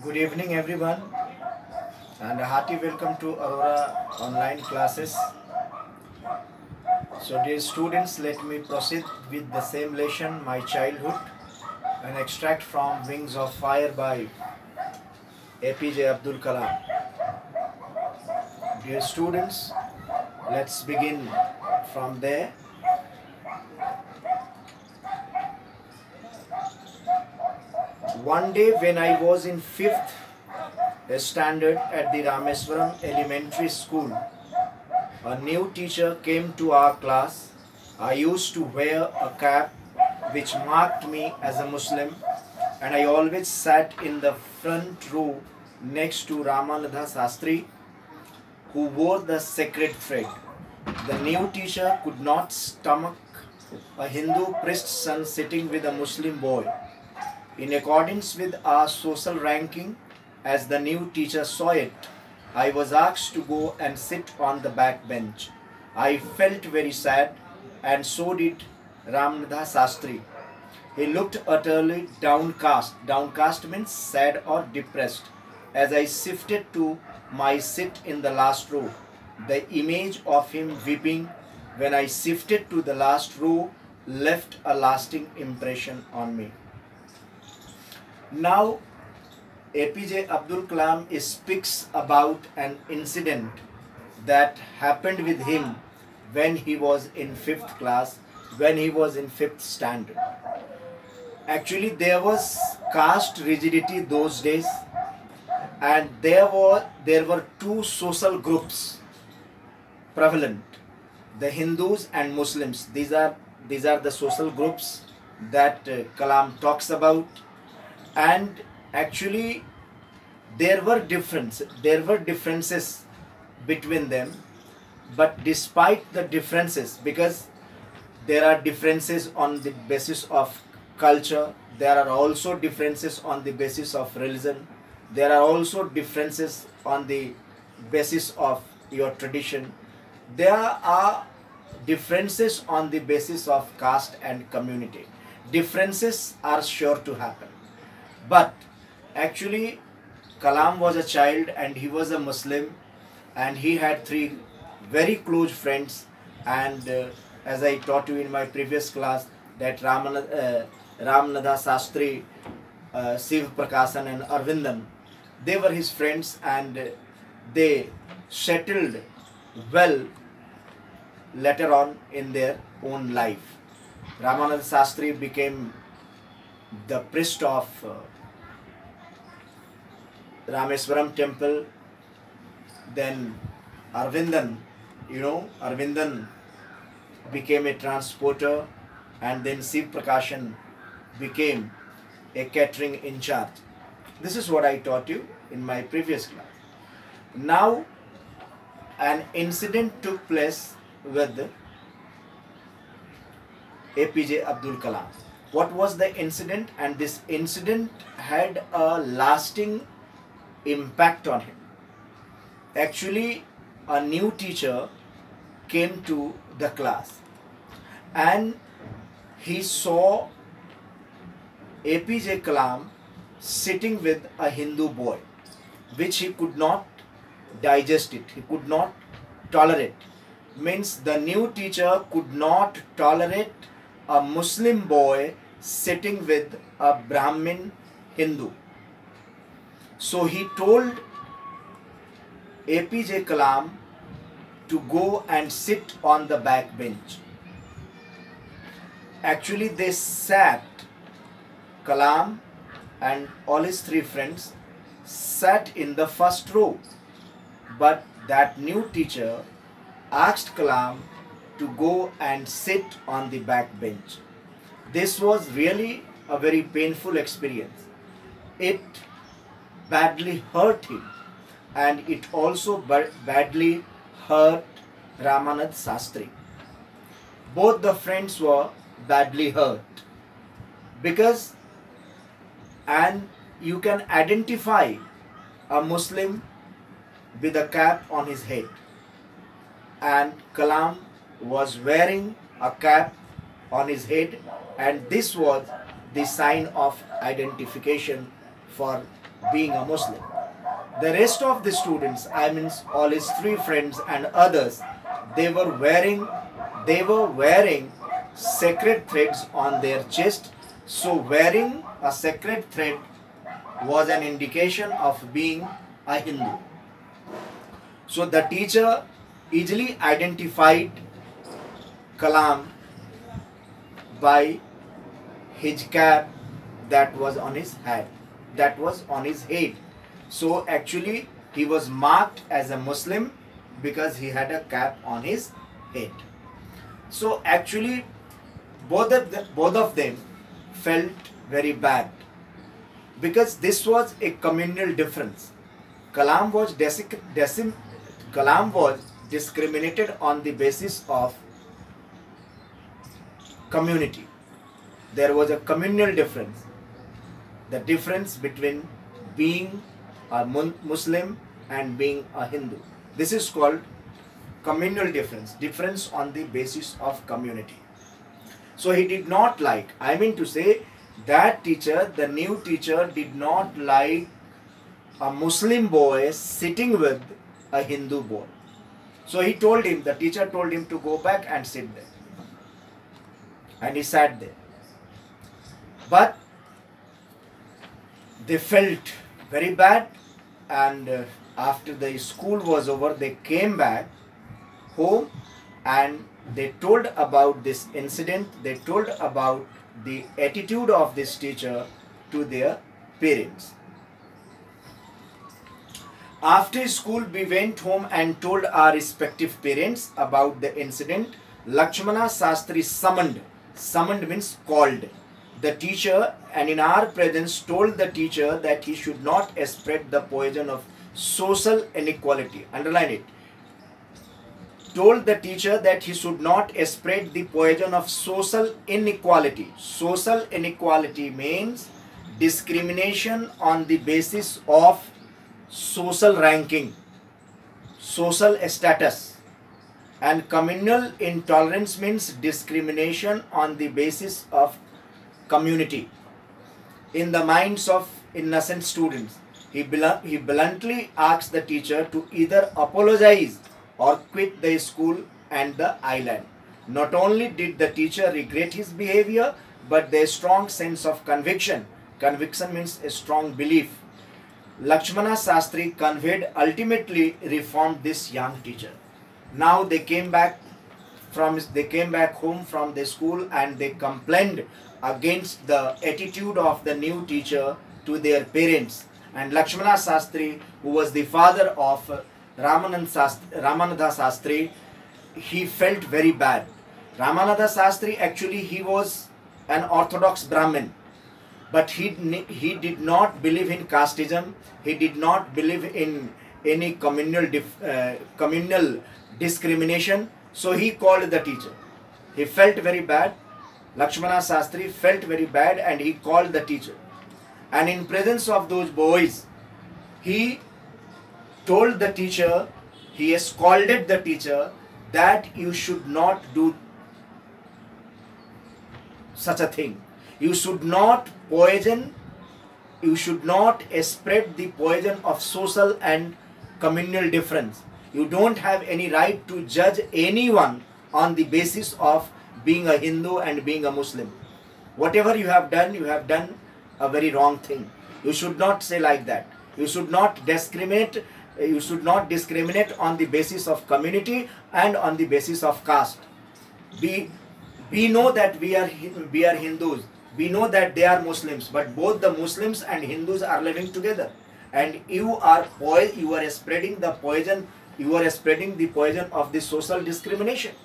Good evening, everyone, and a hearty welcome to Aurora online classes. So, dear students, let me proceed with the same lesson, My Childhood, an extract from Wings of Fire by APJ Abdul Kalam. Dear students, let's begin from there. One day, when I was in 5th standard at the Rameswaram Elementary School, a new teacher came to our class. I used to wear a cap which marked me as a Muslim, and I always sat in the front row next to Ramanatha Sastri, who wore the sacred thread. The new teacher could not stomach a Hindu priest's son sitting with a Muslim boy. In accordance with our social ranking, as the new teacher saw it, I was asked to go and sit on the back bench. I felt very sad, and so did Ramanatha Sastri. He looked utterly downcast. Downcast means sad or depressed. As I shifted to my seat in the last row, the image of him weeping when I shifted to the last row left a lasting impression on me. Now, APJ Abdul Kalam speaks about an incident that happened with him when he was in 5th class, when he was in 5th standard. Actually, there was caste rigidity those days, and there were two social groups prevalent: the Hindus and Muslims. These are the social groups that Kalam talks about. And actually, there were differences between them, but despite the differences, because there are differences on the basis of culture, there are also differences on the basis of religion, there are also differences on the basis of your tradition, there are differences on the basis of caste and community. Differences are sure to happen. But actually, Kalam was a child and he was a Muslim, and he had three very close friends. And as I taught you in my previous class, that Ramanatha Sastri, Siv Prakashan and Arvindan, they were his friends, and they settled well later on in their own life. Ramanatha Sastri became the priest of Rameswaram temple. Then Arvindan became a transporter, and then Siv Prakashan became a catering in charge. This is what I taught you in my previous class. Now, an incident took place with APJ Abdul Kalam. What was the incident? And this incident had a lasting impact on him. Actually, a new teacher came to the class, and he saw APJ Kalam sitting with a Hindu boy, which he could not digest it, he could not tolerate. Means the new teacher could not tolerate a Muslim boy sitting with a Brahmin Hindu. So he told APJ Kalam to go and sit on the back bench. Actually, they sat, Kalam and all his three friends sat in the first row. But that new teacher asked Kalam to go and sit on the back bench. This was really a very painful experience. It badly hurt him, and it also badly hurt Ramanatha Sastri. Both the friends were badly hurt, because, and you can identify a Muslim with a cap on his head, and Kalam was wearing a cap on his head, and this was the sign of identification for being a Muslim. The rest of the students, I mean all his three friends and others, they were wearing sacred threads on their chest. So wearing a sacred thread was an indication of being a Hindu. So the teacher easily identified Kalam by his cap that was on his head. So actually he was marked as a Muslim because he had a cap on his head. So actually both of them felt very bad because this was a communal difference. Kalam was discriminated on the basis of community. There was a communal difference. The difference between being a Muslim and being a Hindu. This is called communal difference. Difference on the basis of community. So he did not like, I mean to say, that teacher, the new teacher, did not like a Muslim boy sitting with a Hindu boy. So he told him, the teacher told him to go back and sit there. And he sat there. But they felt very bad, and after the school was over, they came back home and they told about this incident. They told about the attitude of this teacher to their parents. After school, we went home and told our respective parents about the incident. Lakshmana Sastri summoned means called the teacher, and in our presence told the teacher that he should not spread the poison of social inequality. Underline it. Told the teacher that he should not spread the poison of social inequality. Social inequality means discrimination on the basis of social ranking, social status, and communal intolerance means discrimination on the basis of community. In the minds of innocent students, he bluntly asked the teacher to either apologize or quit the school and the island. Not only did the teacher regret his behavior, but the strong sense of conviction. Conviction means a strong belief. Lakshmana Sastri conveyed ultimately reformed this young teacher. Now they came back home from the school and they complained against the attitude of the new teacher to their parents. And Lakshmana Sastri, who was the father of Ramananda Sastri, he felt very bad. Ramananda Sastri, actually he was an orthodox Brahmin, but he did not believe in casteism. He did not believe in any communal discrimination. So he called the teacher. He felt very bad. Lakshmana Sastri felt very bad and he called the teacher. And in presence of those boys, he told the teacher, he scolded the teacher that you should not do such a thing. You should not poison, you should not spread the poison of social and communal difference. You don't have any right to judge anyone on the basis of being a Hindu and being a Muslim. Whatever you have done a very wrong thing. You should not say like that. You should not discriminate. You should not discriminate on the basis of community and on the basis of caste. We know that we are Hindus. We know that they are Muslims, but both the Muslims and Hindus are living together. And you are spreading the poison. You are spreading the poison of the social discrimination.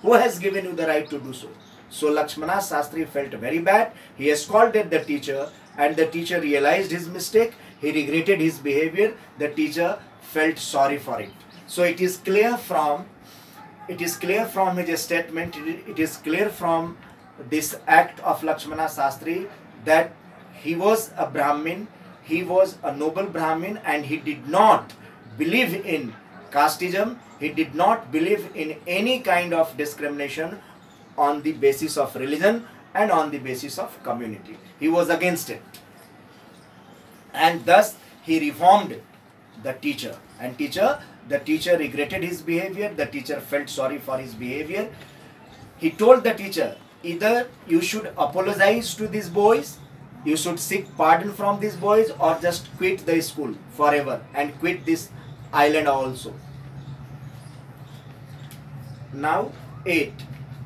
Who has given you the right to do so? So Lakshmana Sastri felt very bad. He scolded the teacher, and the teacher realized his mistake. He regretted his behavior. The teacher felt sorry for it. So it is clear from his statement. It is clear from this act of Lakshmana Sastri that he was a Brahmin. He was a noble Brahmin, and he did not believe in casteism. He did not believe in any kind of discrimination on the basis of religion and on the basis of community. He was against it. and thus he reformed the teacher. And the teacher regretted his behavior. The teacher felt sorry for his behavior. He told the teacher, either you should apologize to these boys, you should seek pardon from these boys, or just quit the school forever and quit this island also. Now 8.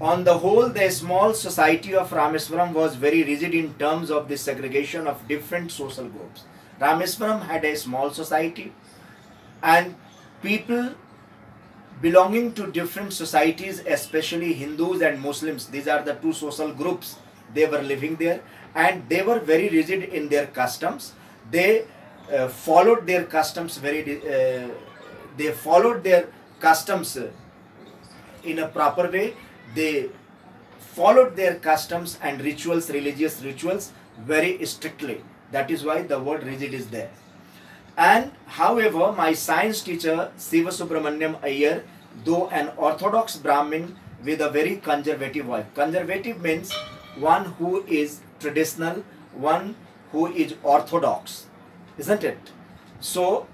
On the whole, the small society of Rameswaram was very rigid in terms of the segregation of different social groups. Rameswaram had a small society, and people belonging to different societies, especially Hindus and Muslims, these are the two social groups, they were living there, and they were very rigid in their customs. They followed their customs in a proper way. They followed their customs and rituals, religious rituals, very strictly. That is why the word rigid is there. And however, my science teacher Siva Subramaniam Iyer, though an orthodox Brahmin with a very conservative wife. Conservative means one who is traditional, one who is orthodox, isn't it? So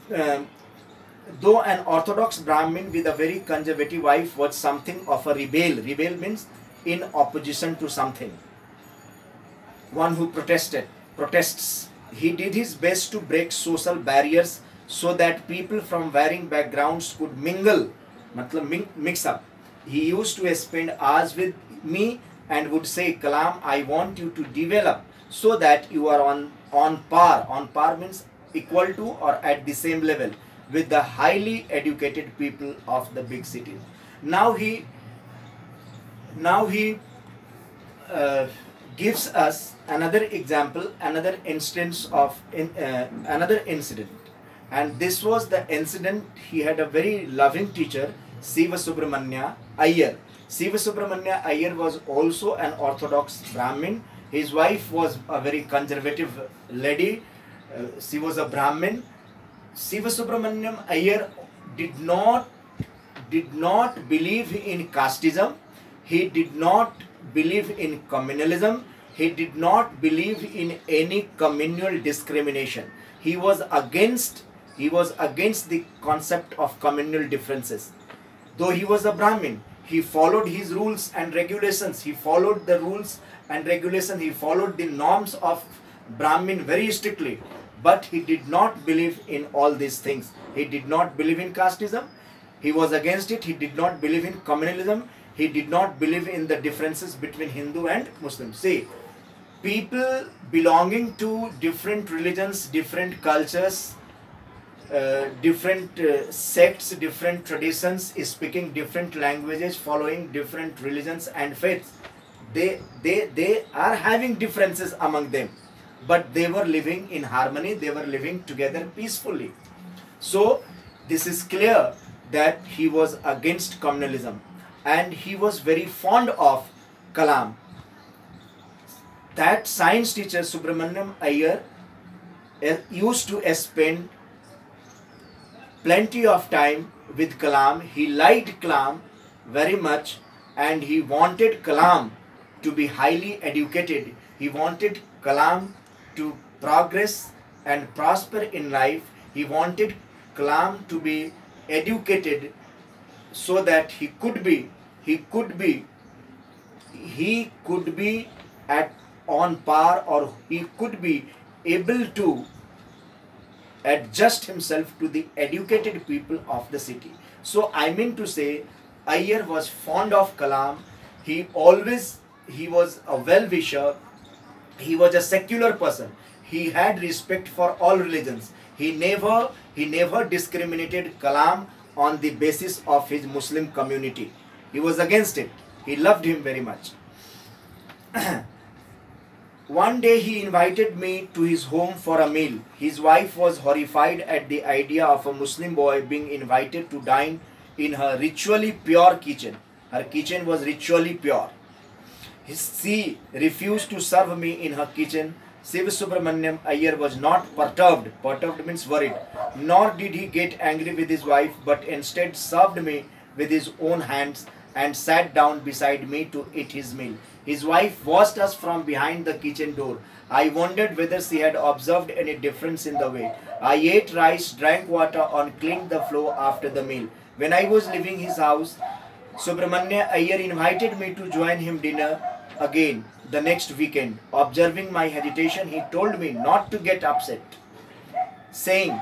though an orthodox Brahmin with a very conservative wife was something of a rebel. Rebel means in opposition to something. One who protests. He did his best to break social barriers so that people from varying backgrounds could mingle, mix up. He used to spend hours with me and would say, Kalam, I want you to develop so that you are on par. On par means equal to or at the same level with the highly educated people of the big cities. Now he gives us another example, another instance of another incident. And this was the incident. He had a very loving teacher, Siva Subramania Iyer. Siva Subramania Iyer was also an orthodox Brahmin. His wife was a very conservative lady. She was a Brahmin. Siva Subramaniam Iyer did not believe in casteism. He did not believe in communalism. He did not believe in any communal discrimination. He was against the concept of communal differences. Though he was a Brahmin, he followed his rules and regulations. He followed the rules and regulations. He followed the norms of Brahmin very strictly. But he did not believe in all these things. He did not believe in casteism. He was against it. He did not believe in communalism. He did not believe in the differences between Hindu and Muslim. See, people belonging to different religions, different cultures, different sects, different traditions, speaking different languages, following different religions and faiths, they are having differences among them, but they were living in harmony. They were living together peacefully. So this is clear that he was against communalism, and he was very fond of Kalam. That science teacher Subramaniam Iyer used to spend plenty of time with Kalam. He liked Kalam very much, and he wanted Kalam to be highly educated. He wanted Kalam to progress and prosper in life. He wanted Kalam to be educated so that he could be at on par, or he could be able to adjust himself to the educated people of the city. So I mean to say, Iyer was fond of Kalam. He was a well-wisher. He was a secular person. He had respect for all religions. He never discriminated Kalam on the basis of his Muslim community. He was against it. He loved him very much. One day he invited me to his home for a meal. His wife was horrified at the idea of a Muslim boy being invited to dine in her ritually pure kitchen. Her kitchen was ritually pure. She refused to serve me in her kitchen. Siva Subramaniam Iyer was not perturbed. Perturbed means worried. Nor did he get angry with his wife, but instead served me with his own hands and sat down beside me to eat his meal. His wife watched us from behind the kitchen door. I wondered whether she had observed any difference in the way I ate rice, drank water, and cleaned the floor after the meal. When I was leaving his house, Subramanya Iyer invited me to join him dinner again the next weekend. Observing my hesitation, he told me not to get upset, saying,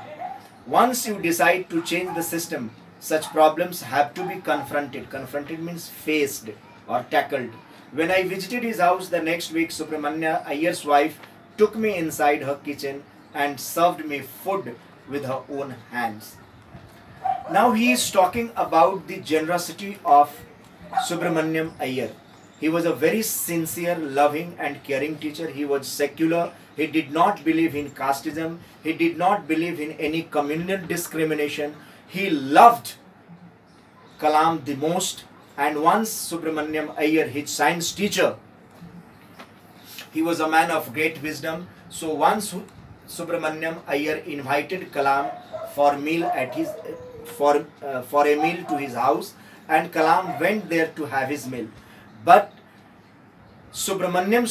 once you decide to change the system, such problems have to be confronted. Confronted means faced or tackled. When I visited his house the next week, Subramanya Iyer's wife took me inside her kitchen and served me food with her own hands. Now he is talking about the generosity of Subramanyam Iyer. He was a very sincere, loving and caring teacher. He was secular. He did not believe in casteism. He did not believe in any communal discrimination. He loved Kalam the most. And once Subramanyam Iyer, his science teacher, he was a man of great wisdom. So once Subramanyam Iyer invited Kalam for meal at his for a meal to his house, and Kalam went there to have his meal. But Subramanyam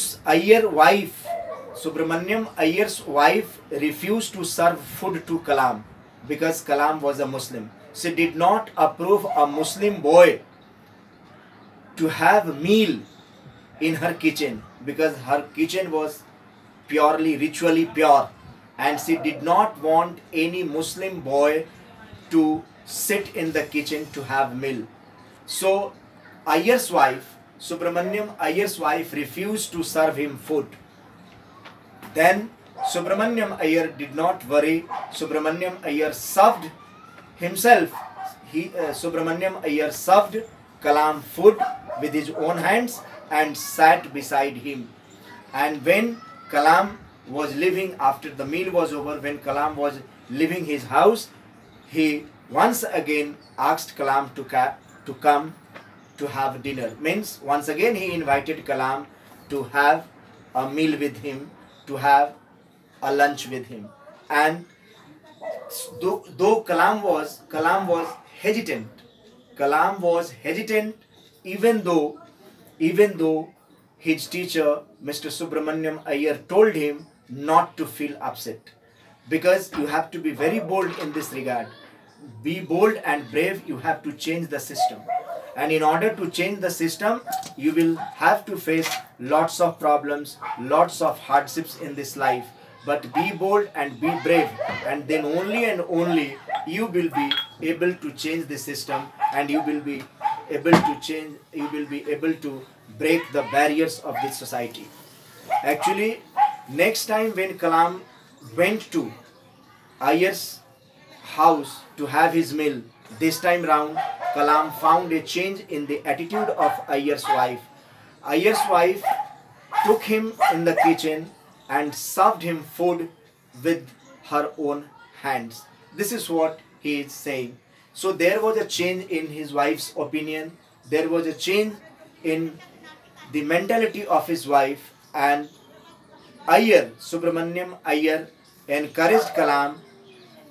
Iyer's wife refused to serve food to Kalam because Kalam was a Muslim. She did not approve a Muslim boy to have meal in her kitchen because her kitchen was purely ritually pure, and she did not want any Muslim boy to sit in the kitchen to have meal. So Subramanyam Iyer's wife refused to serve him food. Then Subramanyam Iyer did not worry. Subramanyam Iyer served himself. Subramanyam Iyer served Kalam food with his own hands and sat beside him. And when Kalam was leaving, after the meal was over, when Kalam was leaving his house, he once again asked Kalam to come to have dinner. Means once again he invited Kalam to have a meal with him, to have a lunch with him. And though Kalam was hesitant, even though his teacher Mr. Subramanyam Iyer told him not to feel upset, because you have to be very bold in this regard. Be bold and brave. You have to change the system, and in order to change the system, you will have to face lots of problems, lots of hardships in this life. But be bold and be brave, and then only and only you will be able to change the system, and you will be able to break the barriers of this society. Actually, next time when Kalam went to Iyer's house to have his meal, this time round Kalam found a change in the attitude of Iyer's wife. Iyer's wife took him in the kitchen and served him food with her own hands. This is what he is saying. So there was a change in his wife's opinion. There was a change in the mentality of his wife, and Subramanyam Iyer encouraged Kalam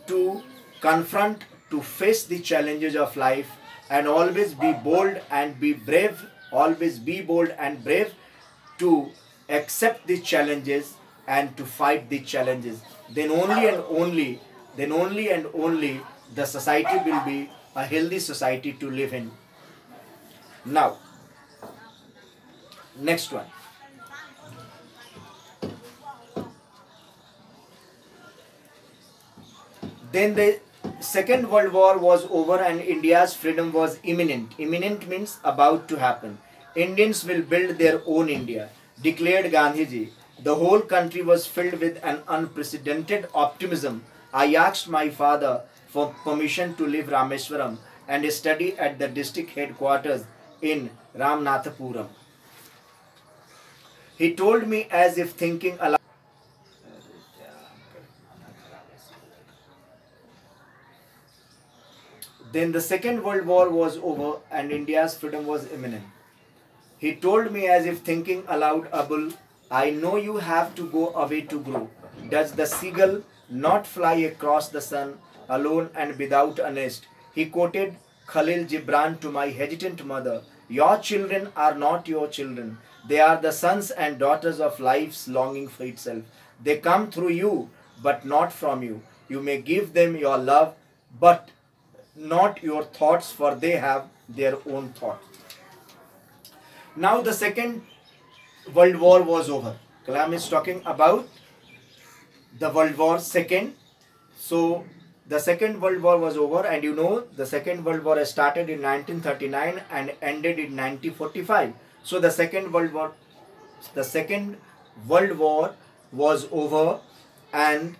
to confront, to face the challenges of life, and always be bold and be brave. Always be bold and brave to accept the challenges and to fight the challenges. Then only and only the society will be a healthy society to live in. Now, next one. Then the Second World War was over and India's freedom was imminent. Imminent means about to happen. Indians will build their own India, declared Gandhiji. The whole country was filled with an unprecedented optimism. I asked my father for permission to leave Rameswaram and study at the district headquarters in Ramanathapuram. He told me as if thinking aloud. Then the Second World War was over and India's freedom was imminent. He told me as if thinking aloud, Abul, I know you have to go away to grow. Does the seagull not fly across the sun alone and without a nest? He quoted Khalil Gibran to my hesitant mother. Your children are not your children. They are the sons and daughters of life's longing for itself. They come through you, but not from you. You may give them your love, but not your thoughts, for they have their own thoughts. Now the Second World War was over. Kalam is talking about the World War II. So the Second World War was over, and you know the Second World War started in 1939 and ended in 1945. So the Second World War was over, and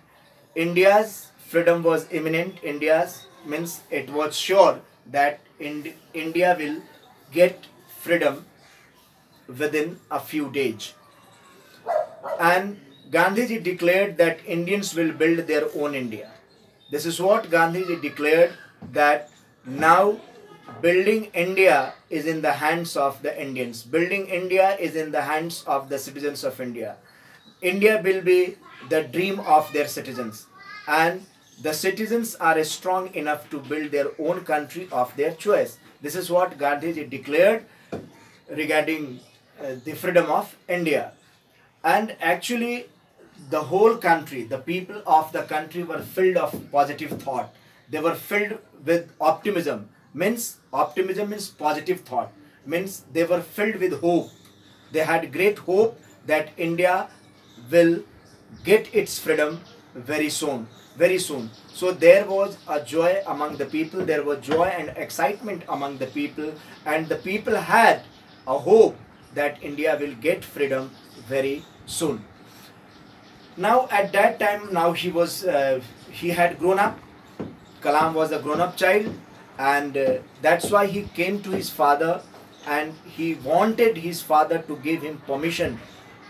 India's freedom was imminent. India's means it was sure that India will get freedom within a few days. And Gandhiji declared that Indians will build their own India. This is what Gandhiji declared, that now building India is in the hands of the Indians. Building India is in the hands of the citizens of India. India will be the dream of their citizens, and the citizens are strong enough to build their own country of their choice. This is what Gandhiji declared regarding the freedom of India. And actually the whole country, the people of the country were filled of positive thought. They were filled with optimism. Means optimism means positive thought. Means they were filled with hope. They had great hope that India will get its freedom very soon. Very soon. So there was a joy among the people. There was joy and excitement among the people. And the people had a hope that India will get freedom very soon. Now at that time, now he had grown up. Kalam was a grown-up child, and that's why he came to his father, and he wanted his father to give him permission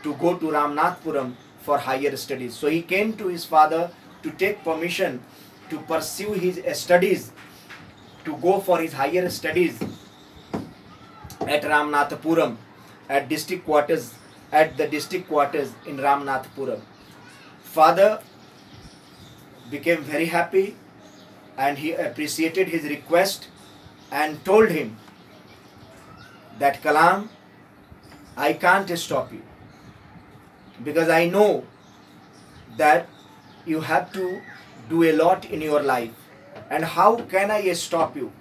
to go to Ramnathpuram for higher studies. So he came to his father to take permission to pursue his studies, to go for his higher studies at Ramnathpuram, at the district quarters in Ramnathpuram. Father became very happy, and he appreciated his request and told him that, Kalam, I can't stop you, because I know that you have to do a lot in your life, and how can I stop you?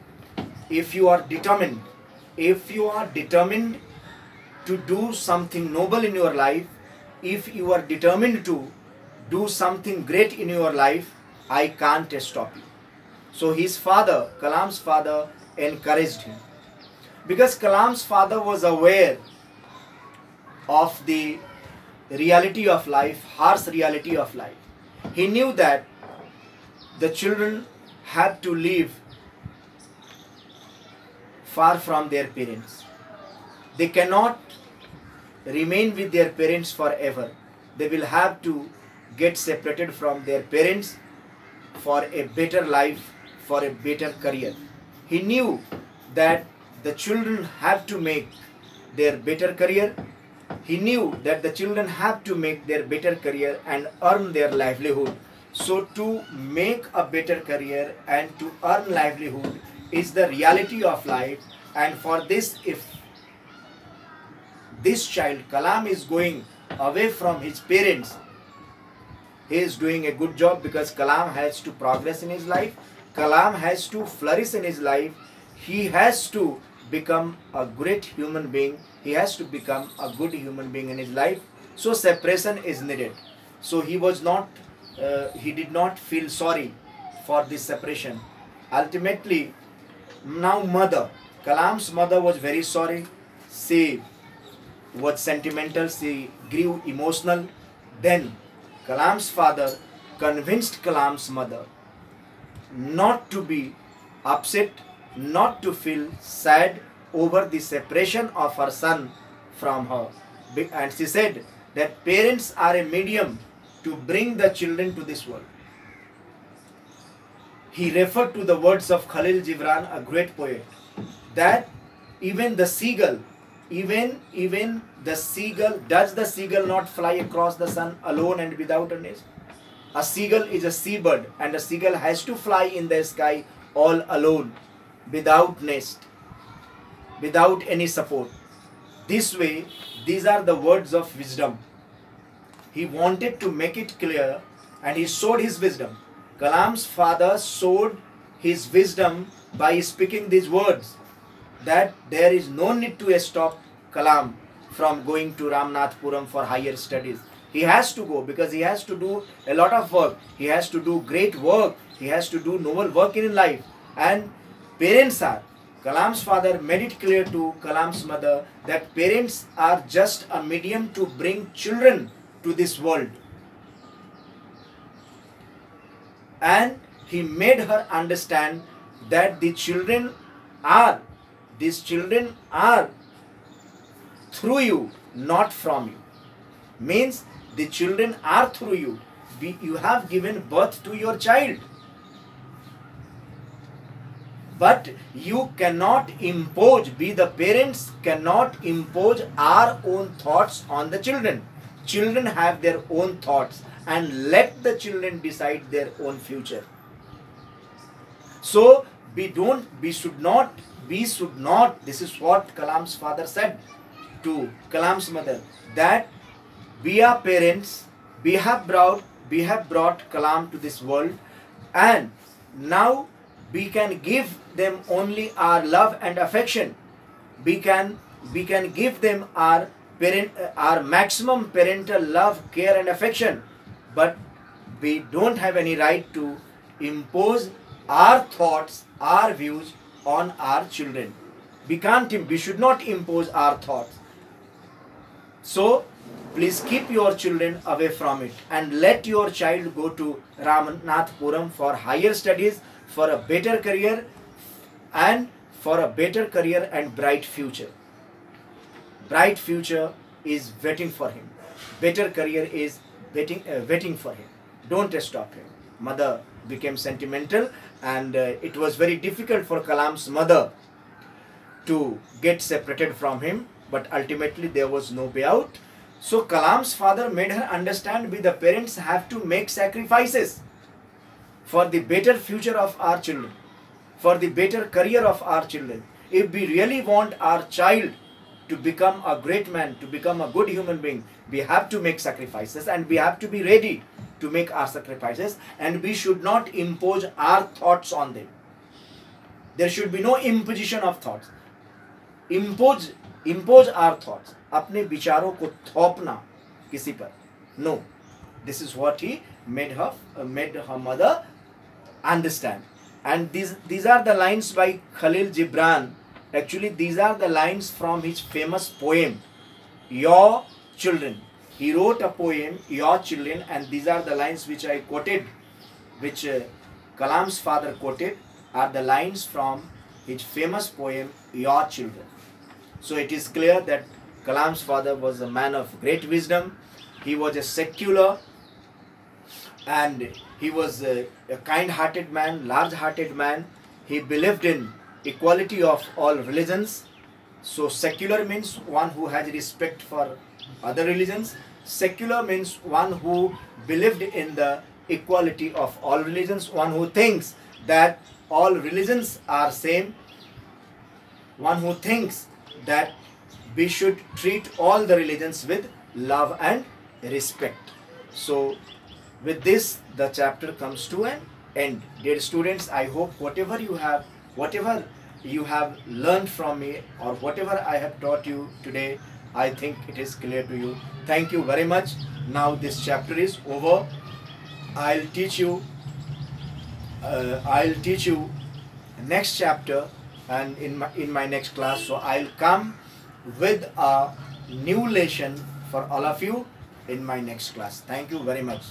If you are determined, to do something noble in your life, if you are determined to do something great in your life, I can't stop you. So his father, Kalam's father, encouraged him, because Kalam's father was aware of the reality of life, harsh reality of life. He knew that the children have to live far from their parents. They cannot remain with their parents forever. They will have to get separated from their parents for a better life, for a better career. He knew that the children have to make their better career. He knew that the children have to make their better career and earn their livelihood. So to make a better career and to earn livelihood is the reality of life. And for this, if this child, Kalam, is going away from his parents, he is doing a good job, because Kalam has to progress in his life. Kalam has to flourish in his life. He has to become a great human being. He has to become a good human being in his life. So separation is needed. So he did not feel sorry for this separation. Ultimately, now Kalam's mother was very sorry. She was sentimental. She grew emotional. Then Kalam's father convinced Kalam's mother not to be upset, not to feel sad over the separation of her son from her. And she said that parents are a medium to bring the children to this world. He referred to the words of Khalil Gibran, a great poet, that even the seagull, does the seagull not fly across the sun alone and without a nest? A seagull is a seabird, and a seagull has to fly in the sky all alone, without nest. without any support. This way, these are the words of wisdom. He wanted to make it clear and he showed his wisdom. Kalam's father showed his wisdom by speaking these words, that there is no need to stop Kalam from going to Ramnathpuram for higher studies. He has to go because he has to do a lot of work. He has to do great work. He has to do noble work in life. And parents are, Kalam's father made it clear to Kalam's mother that parents are just a medium to bring children to this world. And he made her understand that these children are through you, not from you. Means the children are through you. You have given birth to your child. But you cannot impose, we the parents cannot impose our own thoughts on the children. Children have their own thoughts and let the children decide their own future. So we should not, this is what Kalam's father said to Kalam's mother, that we are parents, we have brought Kalam to this world, and now we can give them only our love and affection. We can give them our maximum parental love, care and affection, but we don't have any right to impose our thoughts, our views on our children. We should not impose our thoughts. So please keep your children away from it and let your child go to Ramnathpuram for higher studies, for a better career and bright future. Bright future is waiting for him. Better career is waiting for him. Don't stop him. Mother became sentimental, and it was very difficult for Kalam's mother to get separated from him, but ultimately there was no way out. So Kalam's father made her understand we the parents have to make sacrifices for the better future of our children, for the better career of our children. If we really want our child to become a great man, to become a good human being, we have to make sacrifices and we have to be ready to make our sacrifices, and we should not impose our thoughts on them. There should be no imposition of thoughts. Impose our thoughts. अपने विचारों को थोपना किसी पर. No. This is what he made her mother understand. And these are the lines by Khalil Gibran. Actually, these are the lines from his famous poem, Your Children. He wrote a poem, Your Children, and these are the lines which I quoted, which Kalam's father quoted, are the lines from his famous poem, Your Children. So it is clear that Kalam's father was a man of great wisdom. He was a secular, and he was a kind-hearted man, large-hearted man. He believed in equality of all religions. So secular means one who has respect for other religions. Secular means one who believed in the equality of all religions, one who thinks that all religions are same, one who thinks that we should treat all the religions with love and respect. So with this, the chapter comes to an end. Dear students, I hope whatever you have learned from me, or whatever I have taught you today, I think it is clear to you. Thank you very much. Now this chapter is over. I'll teach you next chapter, and in my next class. So I'll come with a new lesson for all of you in my next class. Thank you very much.